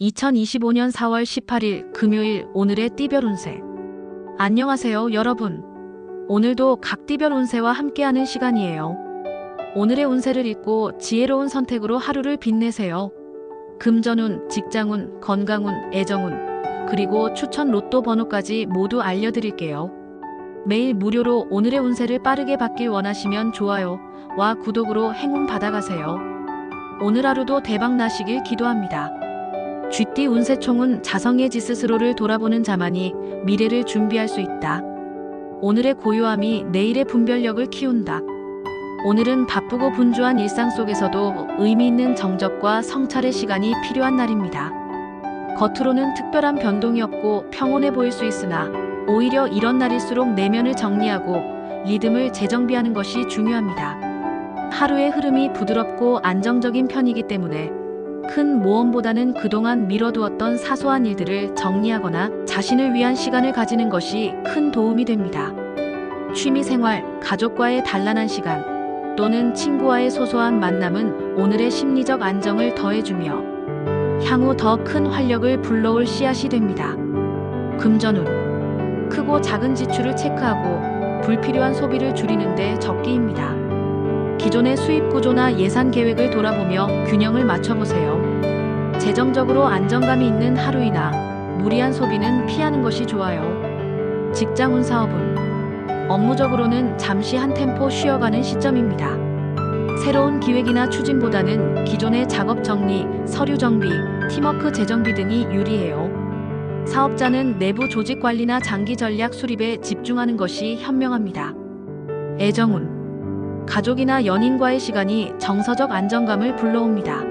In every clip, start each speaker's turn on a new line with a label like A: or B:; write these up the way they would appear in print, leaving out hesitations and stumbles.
A: 2025년 4월 18일 금요일 오늘의 띠별 운세. 안녕하세요 여러분. 오늘도 각 띠별 운세와 함께하는 시간이에요. 오늘의 운세를 읽고 지혜로운 선택으로 하루를 빛내세요. 금전운, 직장운, 건강운, 애정운, 그리고 추천 로또 번호까지 모두 알려드릴게요. 매일 무료로 오늘의 운세를 빠르게 받길 원하시면 좋아요와 구독으로 행운 받아가세요. 오늘 하루도 대박 나시길 기도합니다. 쥐띠 운세총은 자성의 지 스스로를 돌아보는 자만이 미래를 준비할 수 있다. 오늘의 고요함이 내일의 분별력을 키운다. 오늘은 바쁘고 분주한 일상 속에서도 의미 있는 정적과 성찰의 시간이 필요한 날입니다. 겉으로는 특별한 변동이 없고 평온해 보일 수 있으나 오히려 이런 날일수록 내면을 정리하고 리듬을 재정비하는 것이 중요합니다. 하루의 흐름이 부드럽고 안정적인 편이기 때문에 큰 모험보다는 그동안 미뤄두었던 사소한 일들을 정리하거나 자신을 위한 시간을 가지는 것이 큰 도움이 됩니다. 취미생활, 가족과의 단란한 시간, 또는 친구와의 소소한 만남은 오늘의 심리적 안정을 더해주며 향후 더 큰 활력을 불러올 씨앗이 됩니다. 금전운, 크고 작은 지출을 체크하고 불필요한 소비를 줄이는 데 적기입니다. 기존의 수입 구조나 예산 계획을 돌아보며 균형을 맞춰보세요. 재정적으로 안정감이 있는 하루이나 무리한 소비는 피하는 것이 좋아요. 직장운, 사업운, 업무적으로는 잠시 한 템포 쉬어가는 시점입니다. 새로운 기획이나 추진보다는 기존의 작업 정리, 서류 정비, 팀워크 재정비 등이 유리해요. 사업자는 내부 조직 관리나 장기 전략 수립에 집중하는 것이 현명합니다. 애정운, 가족이나 연인과의 시간이 정서적 안정감을 불러옵니다.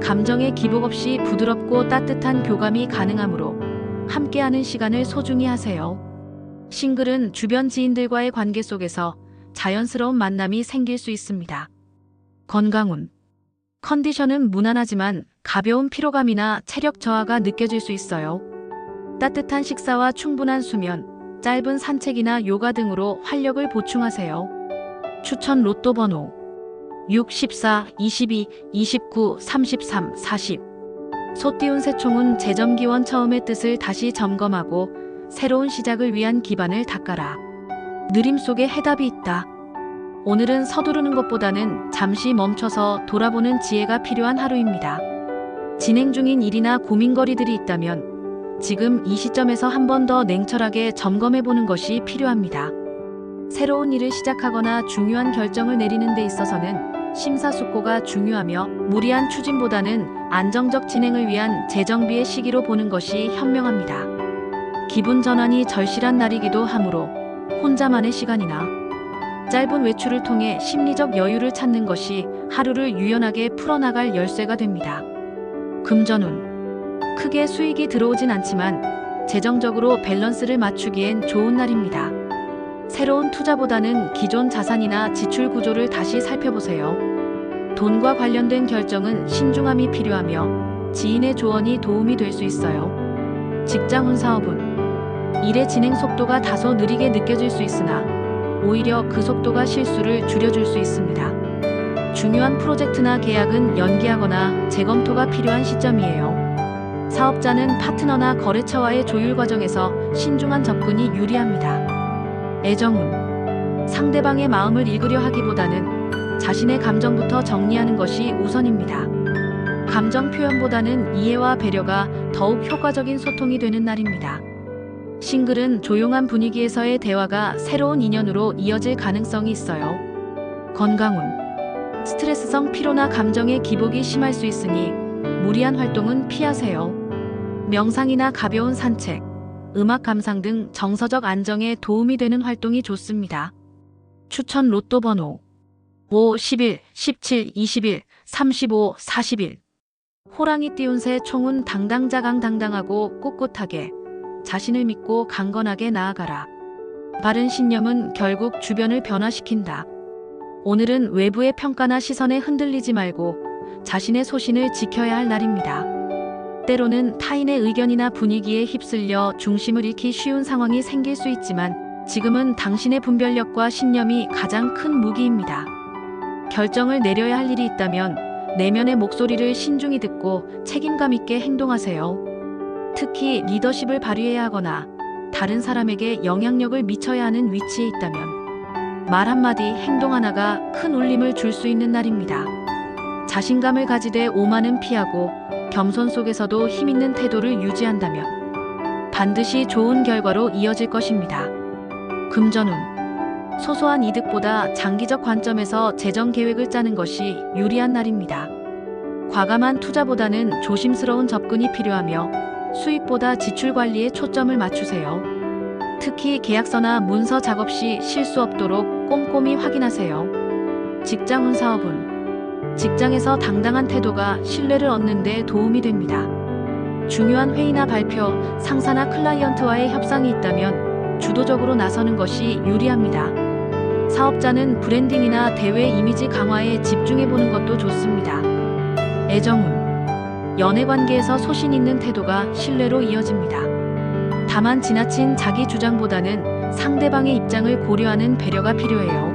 A: 감정의 기복 없이 부드럽고 따뜻한 교감이 가능하므로 함께하는 시간을 소중히 하세요. 싱글은 주변 지인들과의 관계 속에서 자연스러운 만남이 생길 수 있습니다. 건강운, 컨디션은 무난하지만 가벼운 피로감이나 체력 저하가 느껴질 수 있어요. 따뜻한 식사와 충분한 수면, 짧은 산책이나 요가 등으로 활력을 보충하세요. 추천 로또 번호 6, 14, 22, 29, 33, 40. 소띠 운세총은 재정기원 처음의 뜻을 다시 점검하고 새로운 시작을 위한 기반을 닦아라. 느림 속에 해답이 있다. 오늘은 서두르는 것보다는 잠시 멈춰서 돌아보는 지혜가 필요한 하루입니다. 진행 중인 일이나 고민거리들이 있다면 지금 이 시점에서 한 번 더 냉철하게 점검해보는 것이 필요합니다. 새로운 일을 시작하거나 중요한 결정을 내리는 데 있어서는 심사숙고가 중요하며 무리한 추진보다는 안정적 진행을 위한 재정비의 시기로 보는 것이 현명합니다. 기분 전환이 절실한 날이기도 하므로 혼자만의 시간이나 짧은 외출을 통해 심리적 여유를 찾는 것이 하루를 유연하게 풀어나갈 열쇠가 됩니다. 금전운, 크게 수익이 들어오진 않지만 재정적으로 밸런스를 맞추기엔 좋은 날입니다. 새로운 투자보다는 기존 자산이나 지출 구조를 다시 살펴보세요. 돈과 관련된 결정은 신중함이 필요하며 지인의 조언이 도움이 될 수 있어요. 직장운, 사업운, 일의 진행 속도가 다소 느리게 느껴질 수 있으나 오히려 그 속도가 실수를 줄여줄 수 있습니다. 중요한 프로젝트나 계약은 연기하거나 재검토가 필요한 시점이에요. 사업자는 파트너나 거래처와의 조율 과정에서 신중한 접근이 유리합니다. 애정운, 상대방의 마음을 읽으려 하기보다는 자신의 감정부터 정리하는 것이 우선입니다. 감정 표현보다는 이해와 배려가 더욱 효과적인 소통이 되는 날입니다. 싱글은 조용한 분위기에서의 대화가 새로운 인연으로 이어질 가능성이 있어요. 건강운, 스트레스성 피로나 감정의 기복이 심할 수 있으니 무리한 활동은 피하세요. 명상이나 가벼운 산책, 음악 감상 등 정서적 안정에 도움이 되는 활동이 좋습니다. 추천 로또 번호 5, 11, 17, 21, 35, 41. 호랑이띠 운세 총은 당당자강당당하고 꿋꿋하게 자신을 믿고 강건하게 나아가라. 바른 신념은 결국 주변을 변화시킨다. 오늘은 외부의 평가나 시선에 흔들리지 말고 자신의 소신을 지켜야 할 날입니다. 때로는 타인의 의견이나 분위기에 휩쓸려 중심을 잃기 쉬운 상황이 생길 수 있지만 지금은 당신의 분별력과 신념이 가장 큰 무기입니다. 결정을 내려야 할 일이 있다면 내면의 목소리를 신중히 듣고 책임감 있게 행동하세요. 특히 리더십을 발휘해야 하거나 다른 사람에게 영향력을 미쳐야 하는 위치에 있다면 말 한마디, 행동 하나가 큰 울림을 줄 수 있는 날입니다. 자신감을 가지되 오만은 피하고 겸손 속에서도 힘있는 태도를 유지한다면 반드시 좋은 결과로 이어질 것입니다. 금전운. 소소한 이득보다 장기적 관점에서 재정 계획을 짜는 것이 유리한 날입니다. 과감한 투자보다는 조심스러운 접근이 필요하며 수입보다 지출 관리에 초점을 맞추세요. 특히 계약서나 문서 작업 시 실수 없도록 꼼꼼히 확인하세요. 직장운, 사업운. 직장에서 당당한 태도가 신뢰를 얻는 데 도움이 됩니다. 중요한 회의나 발표, 상사나 클라이언트와의 협상이 있다면 주도적으로 나서는 것이 유리합니다. 사업자는 브랜딩이나 대외 이미지 강화에 집중해보는 것도 좋습니다. 애정운. 연애관계에서 소신 있는 태도가 신뢰로 이어집니다. 다만 지나친 자기 주장보다는 상대방의 입장을 고려하는 배려가 필요해요.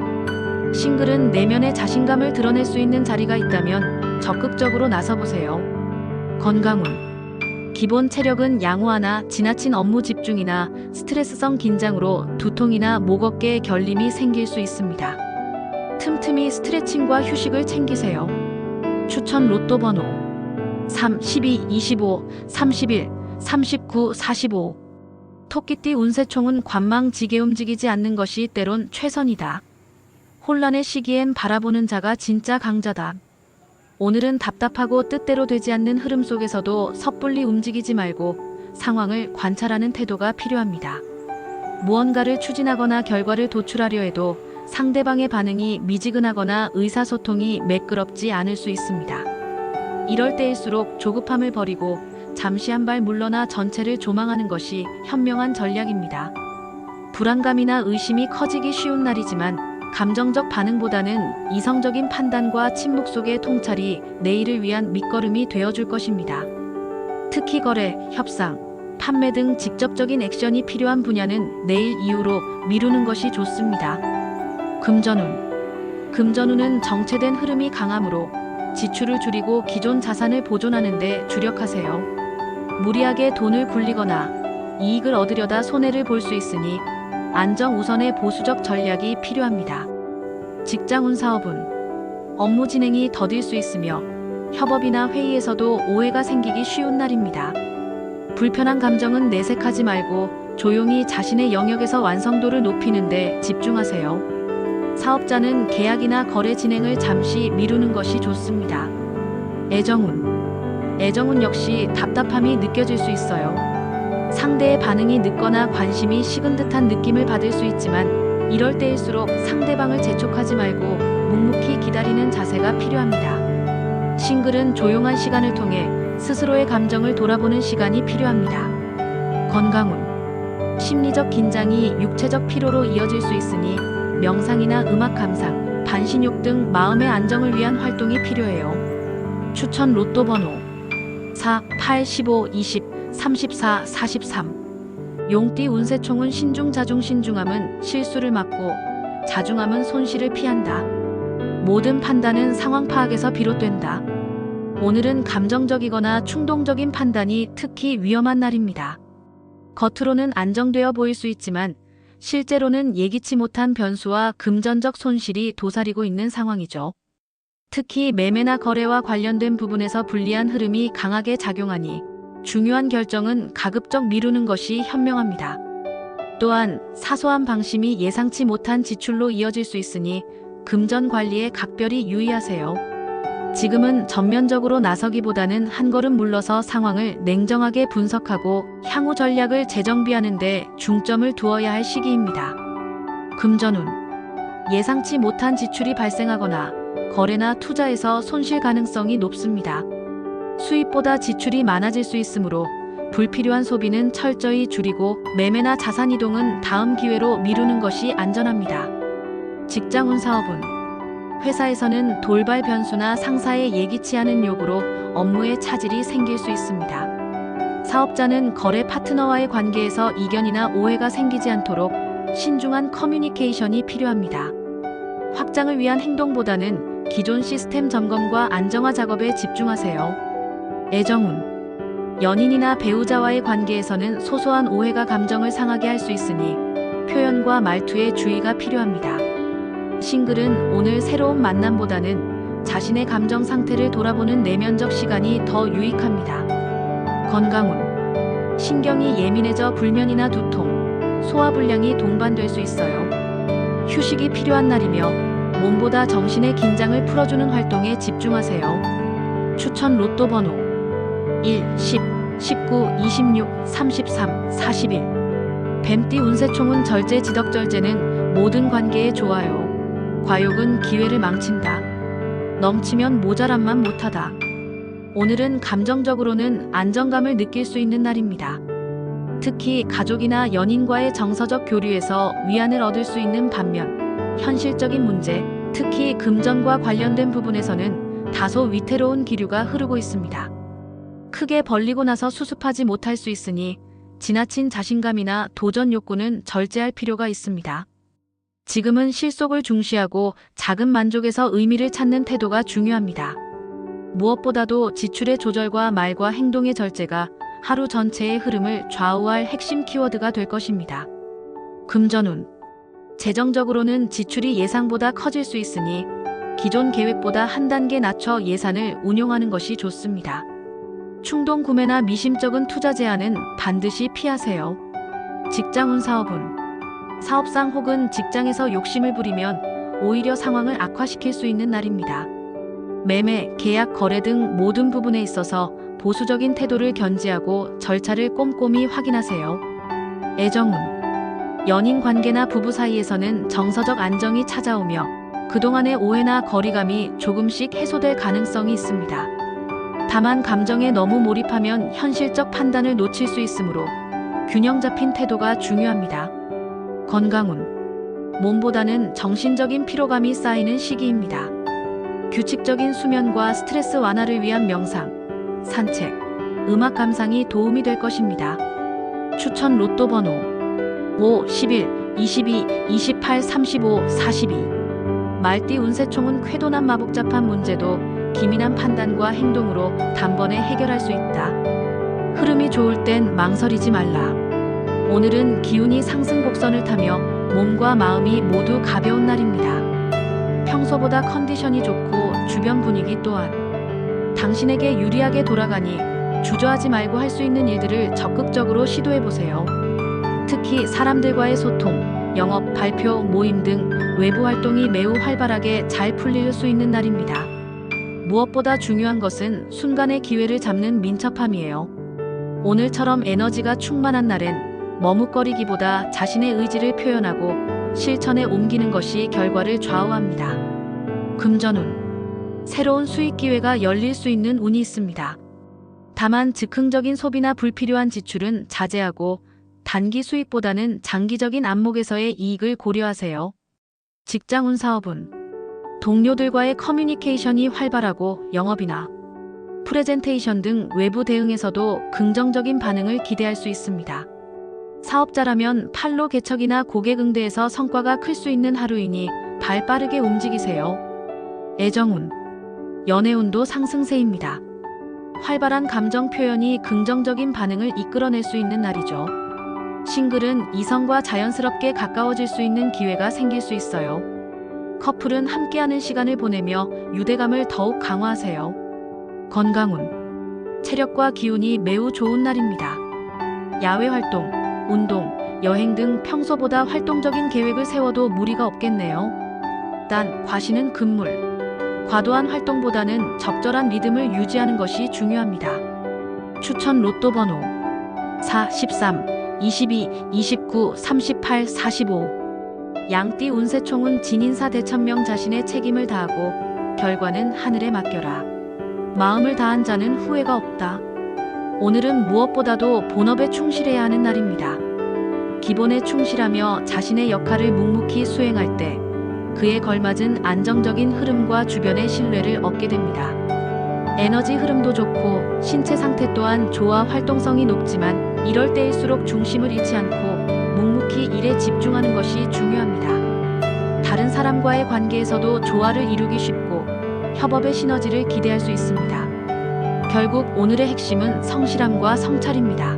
A: 싱글은 내면의 자신감을 드러낼 수 있는 자리가 있다면 적극적으로 나서보세요. 건강운. 기본 체력은 양호하나 지나친 업무 집중이나 스트레스성 긴장으로 두통이나 목 어깨에 결림이 생길 수 있습니다. 틈틈이 스트레칭과 휴식을 챙기세요. 추천 로또 번호 3, 12, 25, 31, 39, 45. 토끼띠 운세총은 관망지게 움직이지 않는 것이 때론 최선이다. 혼란의 시기엔 바라보는 자가 진짜 강자다. 오늘은 답답하고 뜻대로 되지 않는 흐름 속에서도 섣불리 움직이지 말고 상황을 관찰하는 태도가 필요합니다. 무언가를 추진하거나 결과를 도출하려 해도 상대방의 반응이 미지근하거나 의사소통이 매끄럽지 않을 수 있습니다. 이럴 때일수록 조급함을 버리고 잠시 한 발 물러나 전체를 조망하는 것이 현명한 전략입니다. 불안감이나 의심이 커지기 쉬운 날이지만 감정적 반응보다는 이성적인 판단과 침묵 속의 통찰이 내일을 위한 밑거름이 되어줄 것입니다. 특히 거래, 협상, 판매 등 직접적인 액션이 필요한 분야는 내일 이후로 미루는 것이 좋습니다. 금전운. 금전운은 정체된 흐름이 강하므로 지출을 줄이고 기존 자산을 보존하는 데 주력하세요. 무리하게 돈을 굴리거나 이익을 얻으려다 손해를 볼 수 있으니 안정 우선의 보수적 전략이 필요합니다. 직장운, 사업운. 업무 진행이 더딜 수 있으며 협업이나 회의에서도 오해가 생기기 쉬운 날입니다. 불편한 감정은 내색하지 말고 조용히 자신의 영역에서 완성도를 높이는 데 집중하세요. 사업자는 계약이나 거래 진행을 잠시 미루는 것이 좋습니다. 애정운. 애정운 역시 답답함이 느껴질 수 있어요. 상대의 반응이 늦거나 관심이 식은 듯한 느낌을 받을 수 있지만 이럴 때일수록 상대방을 재촉하지 말고 묵묵히 기다리는 자세가 필요합니다. 싱글은 조용한 시간을 통해 스스로의 감정을 돌아보는 시간이 필요합니다. 건강운. 심리적 긴장이 육체적 피로로 이어질 수 있으니 명상이나 음악 감상, 반신욕 등 마음의 안정을 위한 활동이 필요해요. 추천 로또 번호 4, 8, 15, 20, 34, 43. 용띠 운세총은 신중자중. 신중함은 실수를 막고 자중함은 손실을 피한다. 모든 판단은 상황 파악에서 비롯된다. 오늘은 감정적이거나 충동적인 판단이 특히 위험한 날입니다. 겉으로는 안정되어 보일 수 있지만 실제로는 예기치 못한 변수와 금전적 손실이 도사리고 있는 상황이죠. 특히 매매나 거래와 관련된 부분에서 불리한 흐름이 강하게 작용하니 중요한 결정은 가급적 미루는 것이 현명합니다. 또한 사소한 방심이 예상치 못한 지출로 이어질 수 있으니 금전 관리에 각별히 유의하세요. 지금은 전면적으로 나서기보다는 한 걸음 물러서 상황을 냉정하게 분석하고 향후 전략을 재정비하는 데 중점을 두어야 할 시기입니다. 금전운. 예상치 못한 지출이 발생하거나 거래나 투자에서 손실 가능성이 높습니다. 수입보다 지출이 많아질 수 있으므로 불필요한 소비는 철저히 줄이고 매매나 자산 이동은 다음 기회로 미루는 것이 안전합니다. 직장운, 사업운. 회사에서는 돌발 변수나 상사의 예기치 않은 요구로 업무에 차질이 생길 수 있습니다. 사업자는 거래 파트너와의 관계에서 이견이나 오해가 생기지 않도록 신중한 커뮤니케이션이 필요합니다. 확장을 위한 행동보다는 기존 시스템 점검과 안정화 작업에 집중하세요. 애정운. 연인이나 배우자와의 관계에서는 소소한 오해가 감정을 상하게 할 수 있으니 표현과 말투에 주의가 필요합니다. 싱글은 오늘 새로운 만남보다는 자신의 감정 상태를 돌아보는 내면적 시간이 더 유익합니다. 건강운. 신경이 예민해져 불면이나 두통, 소화불량이 동반될 수 있어요. 휴식이 필요한 날이며 몸보다 정신의 긴장을 풀어주는 활동에 집중하세요. 추천 로또 번호 1, 10, 19, 26, 33, 41. 뱀띠 운세총은 절제 지덕절제는 모든 관계에 좋아요. 과욕은 기회를 망친다. 넘치면 모자람만 못하다. 오늘은 감정적으로는 안정감을 느낄 수 있는 날입니다. 특히 가족이나 연인과의 정서적 교류에서 위안을 얻을 수 있는 반면 현실적인 문제, 특히 금전과 관련된 부분에서는 다소 위태로운 기류가 흐르고 있습니다. 크게 벌리고 나서 수습하지 못할 수 있으니 지나친 자신감이나 도전 욕구는 절제할 필요가 있습니다. 지금은 실속을 중시하고 작은 만족에서 의미를 찾는 태도가 중요합니다. 무엇보다도 지출의 조절과 말과 행동의 절제가 하루 전체의 흐름을 좌우할 핵심 키워드가 될 것입니다. 금전운. 재정적으로는 지출이 예상보다 커질 수 있으니 기존 계획보다 한 단계 낮춰 예산을 운용하는 것이 좋습니다. 충동 구매나 미심쩍은 투자 제한은 반드시 피하세요. 직장운. 사업운. 사업상 혹은 직장에서 욕심을 부리면 오히려 상황을 악화시킬 수 있는 날입니다. 매매, 계약, 거래 등 모든 부분에 있어서 보수적인 태도를 견지하고 절차를 꼼꼼히 확인하세요. 애정운. 연인 관계나 부부 사이에서는 정서적 안정이 찾아오며 그동안의 오해나 거리감이 조금씩 해소될 가능성이 있습니다. 다만 감정에 너무 몰입하면 현실적 판단을 놓칠 수 있으므로 균형 잡힌 태도가 중요합니다. 건강운. 몸보다는 정신적인 피로감이 쌓이는 시기입니다. 규칙적인 수면과 스트레스 완화를 위한 명상, 산책, 음악 감상이 도움이 될 것입니다. 추천 로또 번호 5, 11, 22, 28, 35, 42. 말띠 운세총은 쾌도난 마복잡한 문제도 기민한 판단과 행동으로 단번에 해결할 수 있다. 흐름이 좋을 땐 망설이지 말라. 오늘은 기운이 상승 곡선을 타며 몸과 마음이 모두 가벼운 날입니다. 평소보다 컨디션이 좋고 주변 분위기 또한 당신에게 유리하게 돌아가니 주저하지 말고 할 수 있는 일들을 적극적으로 시도해보세요. 특히 사람들과의 소통, 영업, 발표, 모임 등 외부 활동이 매우 활발하게 잘 풀릴 수 있는 날입니다. 무엇보다 중요한 것은 순간의 기회를 잡는 민첩함이에요. 오늘처럼 에너지가 충만한 날엔 머뭇거리기보다 자신의 의지를 표현하고 실천에 옮기는 것이 결과를 좌우합니다. 금전운. 새로운 수익 기회가 열릴 수 있는 운이 있습니다. 다만 즉흥적인 소비나 불필요한 지출은 자제하고 단기 수익보다는 장기적인 안목에서의 이익을 고려하세요. 직장운. 사업운. 동료들과의 커뮤니케이션이 활발하고 영업이나 프레젠테이션 등 외부 대응에서도 긍정적인 반응을 기대할 수 있습니다. 사업자라면 판로 개척이나 고객 응대에서 성과가 클 수 있는 하루이니 발 빠르게 움직이세요. 애정운. 연애운도 상승세입니다. 활발한 감정 표현이 긍정적인 반응을 이끌어낼 수 있는 날이죠. 싱글은 이성과 자연스럽게 가까워질 수 있는 기회가 생길 수 있어요. 커플은 함께하는 시간을 보내며 유대감을 더욱 강화하세요. 건강운. 체력과 기운이 매우 좋은 날입니다. 야외 활동, 운동, 여행 등 평소보다 활동적인 계획을 세워도 무리가 없겠네요. 단, 과시는 금물. 과도한 활동보다는 적절한 리듬을 유지하는 것이 중요합니다. 추천 로또 번호 4, 13, 22, 29, 38, 45. 양띠 운세총은 진인사 대천명 자신의 책임을 다하고 결과는 하늘에 맡겨라. 마음을 다한 자는 후회가 없다. 오늘은 무엇보다도 본업에 충실해야 하는 날입니다. 기본에 충실하며 자신의 역할을 묵묵히 수행할 때 그에 걸맞은 안정적인 흐름과 주변의 신뢰를 얻게 됩니다. 에너지 흐름도 좋고 신체 상태 또한 좋아 활동성이 높지만 이럴 때일수록 중심을 잃지 않고 묵묵히 일에 집중하는 것이 중요합니다. 다른 사람과의 관계에서도 조화를 이루기 쉽고 협업의 시너지를 기대할 수 있습니다. 결국 오늘의 핵심은 성실함과 성찰입니다.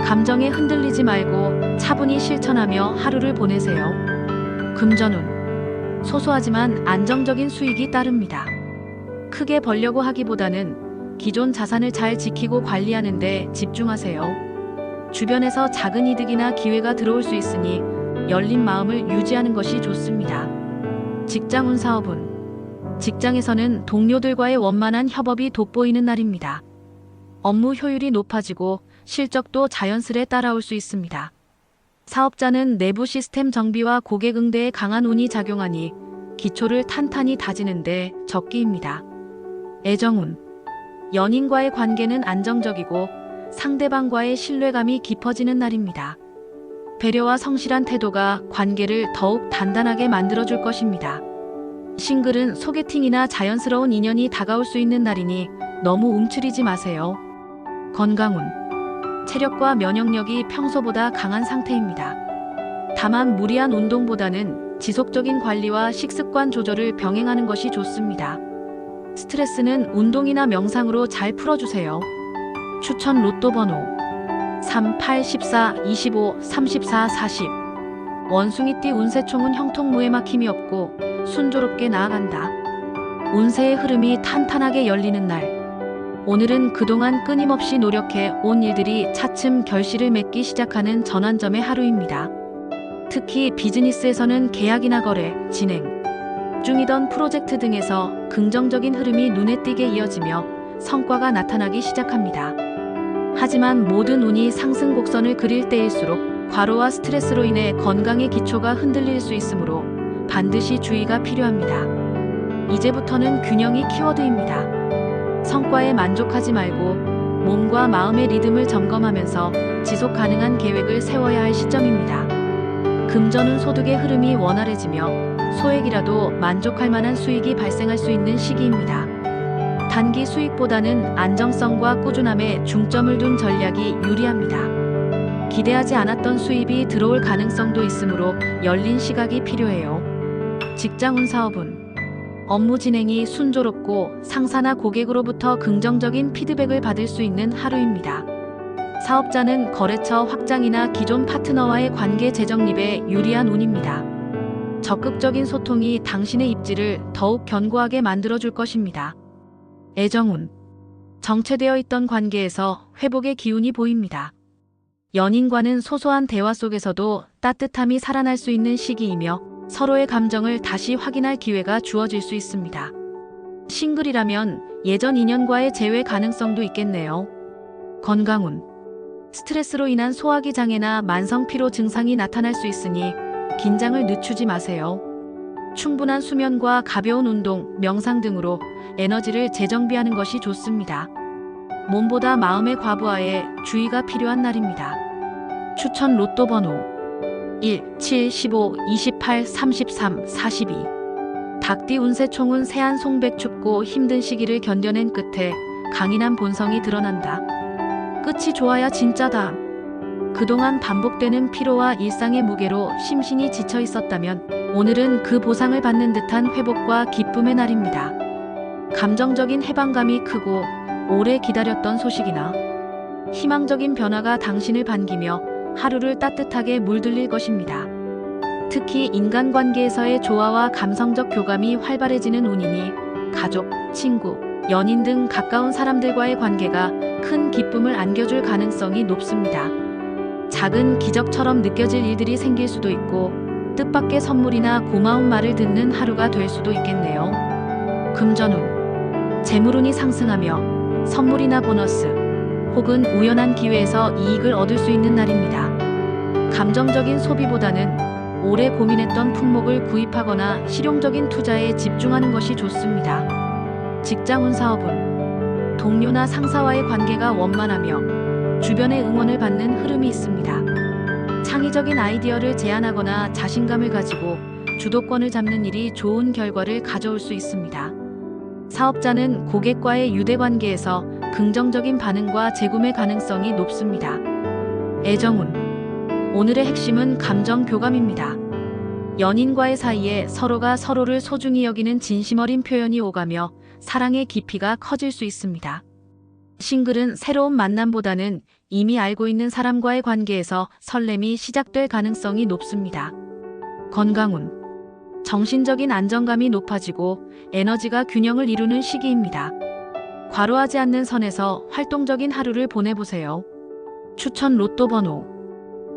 A: 감정에 흔들리지 말고 차분히 실천하며 하루를 보내세요. 금전운. 소소하지만 안정적인 수익이 따릅니다. 크게 벌려고 하기보다는 기존 자산을 잘 지키고 관리하는 데 집중하세요. 주변에서 작은 이득이나 기회가 들어올 수 있으니 열린 마음을 유지하는 것이 좋습니다. 직장운. 사업운. 직장에서는 동료들과의 원만한 협업이 돋보이는 날입니다. 업무 효율이 높아지고 실적도 자연스레 따라올 수 있습니다. 사업자는 내부 시스템 정비와 고객 응대에 강한 운이 작용하니 기초를 탄탄히 다지는데 적기입니다. 애정운. 연인과의 관계는 안정적이고 상대방과의 신뢰감이 깊어지는 날입니다. 배려와 성실한 태도가 관계를 더욱 단단하게 만들어줄 것입니다. 싱글은 소개팅이나 자연스러운 인연이 다가올 수 있는 날이니 너무 움츠리지 마세요. 건강운. 체력과 면역력이 평소보다 강한 상태입니다. 다만 무리한 운동보다는 지속적인 관리와 식습관 조절을 병행하는 것이 좋습니다. 스트레스는 운동이나 명상으로 잘 풀어주세요. 추천 로또 번호 3, 8, 14, 25, 34, 40. 원숭이띠. 운세총은 형통무에 막힘이 없고 순조롭게 나아간다. 운세의 흐름이 탄탄하게 열리는 날. 오늘은 그동안 끊임없이 노력해 온 일들이 차츰 결실을 맺기 시작하는 전환점의 하루입니다. 특히 비즈니스에서는 계약이나 거래, 진행 중이던 프로젝트 등에서 긍정적인 흐름이 눈에 띄게 이어지며 성과가 나타나기 시작합니다. 하지만 모든 운이 상승 곡선을 그릴 때일수록 과로와 스트레스로 인해 건강의 기초가 흔들릴 수 있으므로 반드시 주의가 필요합니다. 이제부터는 균형이 키워드입니다. 성과에 만족하지 말고 몸과 마음의 리듬을 점검하면서 지속 가능한 계획을 세워야 할 시점입니다. 금전운. 소득의 흐름이 원활해지며 소액이라도 만족할 만한 수익이 발생할 수 있는 시기입니다. 단기 수익보다는 안정성과 꾸준함에 중점을 둔 전략이 유리합니다. 기대하지 않았던 수입이 들어올 가능성도 있으므로 열린 시각이 필요해요. 직장운. 사업운. 업무 진행이 순조롭고 상사나 고객으로부터 긍정적인 피드백을 받을 수 있는 하루입니다. 사업자는 거래처 확장이나 기존 파트너와의 관계 재정립에 유리한 운입니다. 적극적인 소통이 당신의 입지를 더욱 견고하게 만들어줄 것입니다. 애정운. 정체되어 있던 관계에서 회복의 기운이 보입니다. 연인과는 소소한 대화 속에서도 따뜻함이 살아날 수 있는 시기이며 서로의 감정을 다시 확인할 기회가 주어질 수 있습니다. 싱글이라면 예전 인연과의 재회 가능성도 있겠네요. 건강운. 스트레스로 인한 소화기 장애나 만성 피로 증상이 나타날 수 있으니 긴장을 늦추지 마세요. 충분한 수면과 가벼운 운동, 명상 등으로 에너지를 재정비하는 것이 좋습니다. 몸보다 마음의 과부하에 주의가 필요한 날입니다. 추천 로또 번호 1, 7, 15, 28, 33, 42. 닭띠. 운세총은 세한 송백. 춥고 힘든 시기를 견뎌낸 끝에 강인한 본성이 드러난다. 끝이 좋아야 진짜다. 그동안 반복되는 피로와 일상의 무게로 심신이 지쳐 있었다면 오늘은 그 보상을 받는 듯한 회복과 기쁨의 날입니다. 감정적인 해방감이 크고 오래 기다렸던 소식이나 희망적인 변화가 당신을 반기며 하루를 따뜻하게 물들릴 것입니다. 특히 인간관계에서의 조화와 감성적 교감이 활발해지는 운이니 가족, 친구, 연인 등 가까운 사람들과의 관계가 큰 기쁨을 안겨줄 가능성이 높습니다. 작은 기적처럼 느껴질 일들이 생길 수도 있고 뜻밖의 선물이나 고마운 말을 듣는 하루가 될 수도 있겠네요. 금전운. 재물운이 상승하며 선물이나 보너스 혹은 우연한 기회에서 이익을 얻을 수 있는 날입니다. 감정적인 소비보다는 오래 고민했던 품목을 구입하거나 실용적인 투자에 집중하는 것이 좋습니다. 직장운. 사업운. 동료나 상사와의 관계가 원만하며 주변의 응원을 받는 흐름이 있습니다. 창의적인 아이디어를 제안하거나 자신감을 가지고 주도권을 잡는 일이 좋은 결과를 가져올 수 있습니다. 사업자는 고객과의 유대관계에서 긍정적인 반응과 재구매 가능성이 높습니다. 애정운. 오늘의 핵심은 감정 교감입니다. 연인과의 사이에 서로가 서로를 소중히 여기는 진심 어린 표현이 오가며 사랑의 깊이가 커질 수 있습니다. 싱글은 새로운 만남보다는 이미 알고 있는 사람과의 관계에서 설렘이 시작될 가능성이 높습니다. 건강운. 정신적인 안정감이 높아지고 에너지가 균형을 이루는 시기입니다. 과로하지 않는 선에서 활동적인 하루를 보내보세요. 추천 로또 번호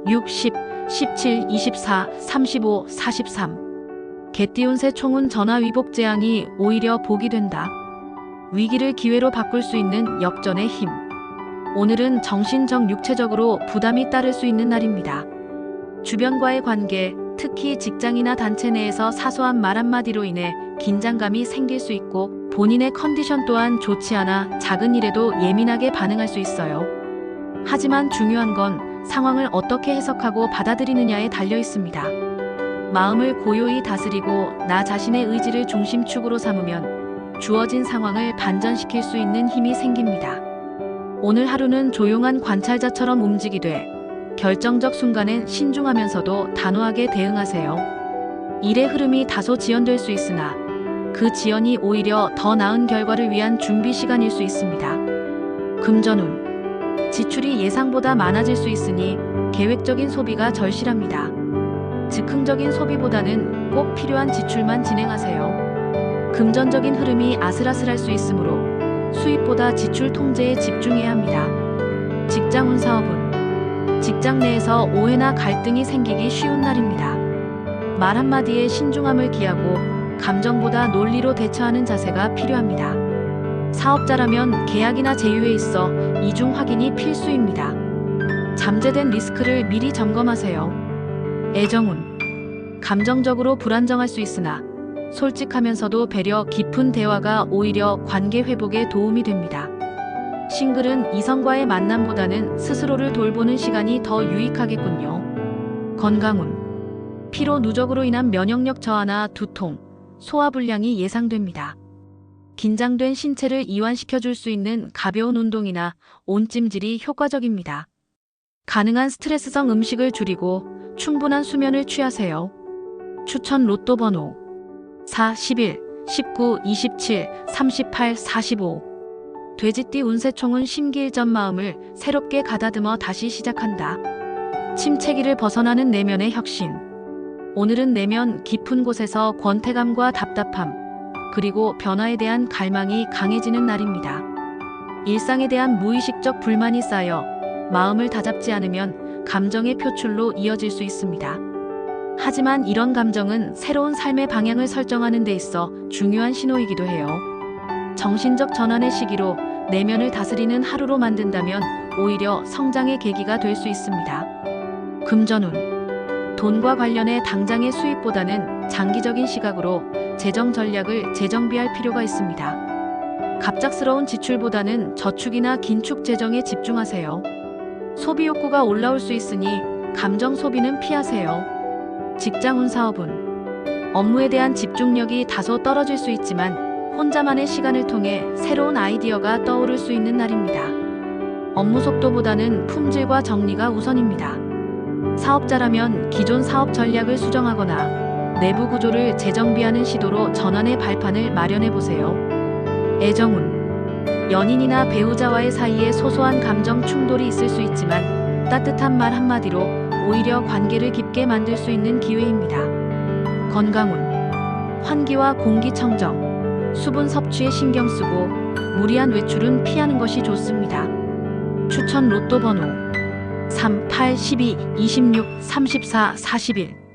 A: 6, 10, 17, 24, 35, 43. 개띠 운세 총운 전화위복 재앙이 오히려 복이 된다. 위기를 기회로 바꿀 수 있는 역전의 힘. 오늘은 정신적 육체적으로 부담이 따를 수 있는 날입니다. 주변과의 관계, 특히 직장이나 단체 내에서 사소한 말 한마디로 인해 긴장감이 생길 수 있고 본인의 컨디션 또한 좋지 않아 작은 일에도 예민하게 반응할 수 있어요. 하지만 중요한 건 상황을 어떻게 해석하고 받아들이느냐에 달려 있습니다. 마음을 고요히 다스리고 나 자신의 의지를 중심축으로 삼으면 주어진 상황을 반전시킬 수 있는 힘이 생깁니다. 오늘 하루는 조용한 관찰자처럼 움직이되 결정적 순간엔 신중하면서도 단호하게 대응하세요. 일의 흐름이 다소 지연될 수 있으나 그 지연이 오히려 더 나은 결과를 위한 준비 시간일 수 있습니다. 금전운. 지출이 예상보다 많아질 수 있으니 계획적인 소비가 절실합니다. 즉흥적인 소비보다는 꼭 필요한 지출만 진행하세요. 금전적인 흐름이 아슬아슬할 수 있으므로 수입보다 지출 통제에 집중해야 합니다. 직장운. 사업운. 직장 내에서 오해나 갈등이 생기기 쉬운 날입니다. 말 한마디에 신중함을 기하고 감정보다 논리로 대처하는 자세가 필요합니다. 사업자라면 계약이나 제휴에 있어 이중 확인이 필수입니다. 잠재된 리스크를 미리 점검하세요. 애정운. 감정적으로 불안정할 수 있으나 솔직하면서도 배려 깊은 대화가 오히려 관계 회복에 도움이 됩니다. 싱글은 이성과의 만남보다는 스스로를 돌보는 시간이 더 유익하겠군요. 건강운. 피로 누적으로 인한 면역력 저하나 두통, 소화불량이 예상됩니다. 긴장된 신체를 이완시켜줄 수 있는 가벼운 운동이나 온찜질이 효과적입니다. 가능한 스트레스성 음식을 줄이고 충분한 수면을 취하세요. 추천 로또 번호 4, 11, 19, 27, 38, 45. 돼지띠 운세총은 심기일전 마음을 새롭게 가다듬어 다시 시작한다. 침체기를 벗어나는 내면의 혁신. 오늘은 내면 깊은 곳에서 권태감과 답답함, 그리고 변화에 대한 갈망이 강해지는 날입니다. 일상에 대한 무의식적 불만이 쌓여 마음을 다잡지 않으면 감정의 표출로 이어질 수 있습니다. 하지만 이런 감정은 새로운 삶의 방향을 설정하는 데 있어 중요한 신호이기도 해요. 정신적 전환의 시기로 내면을 다스리는 하루로 만든다면 오히려 성장의 계기가 될 수 있습니다. 금전운. 돈과 관련해 당장의 수입보다는 장기적인 시각으로 재정 전략을 재정비할 필요가 있습니다. 갑작스러운 지출보다는 저축이나 긴축 재정에 집중하세요. 소비 욕구가 올라올 수 있으니 감정 소비는 피하세요. 직장운. 사업운. 업무에 대한 집중력이 다소 떨어질 수 있지만 혼자만의 시간을 통해 새로운 아이디어가 떠오를 수 있는 날입니다. 업무 속도보다는 품질과 정리가 우선입니다. 사업자라면 기존 사업 전략을 수정하거나 내부 구조를 재정비하는 시도로 전환의 발판을 마련해 보세요. 애정운. 연인이나 배우자와의 사이에 소소한 감정 충돌이 있을 수 있지만 따뜻한 말 한마디로 오히려 관계를 깊게 만들 수 있는 기회입니다. 건강운. 환기와 공기청정. 수분 섭취에 신경 쓰고 무리한 외출은 피하는 것이 좋습니다. 추천 로또 번호 3, 8, 12, 26, 34, 41.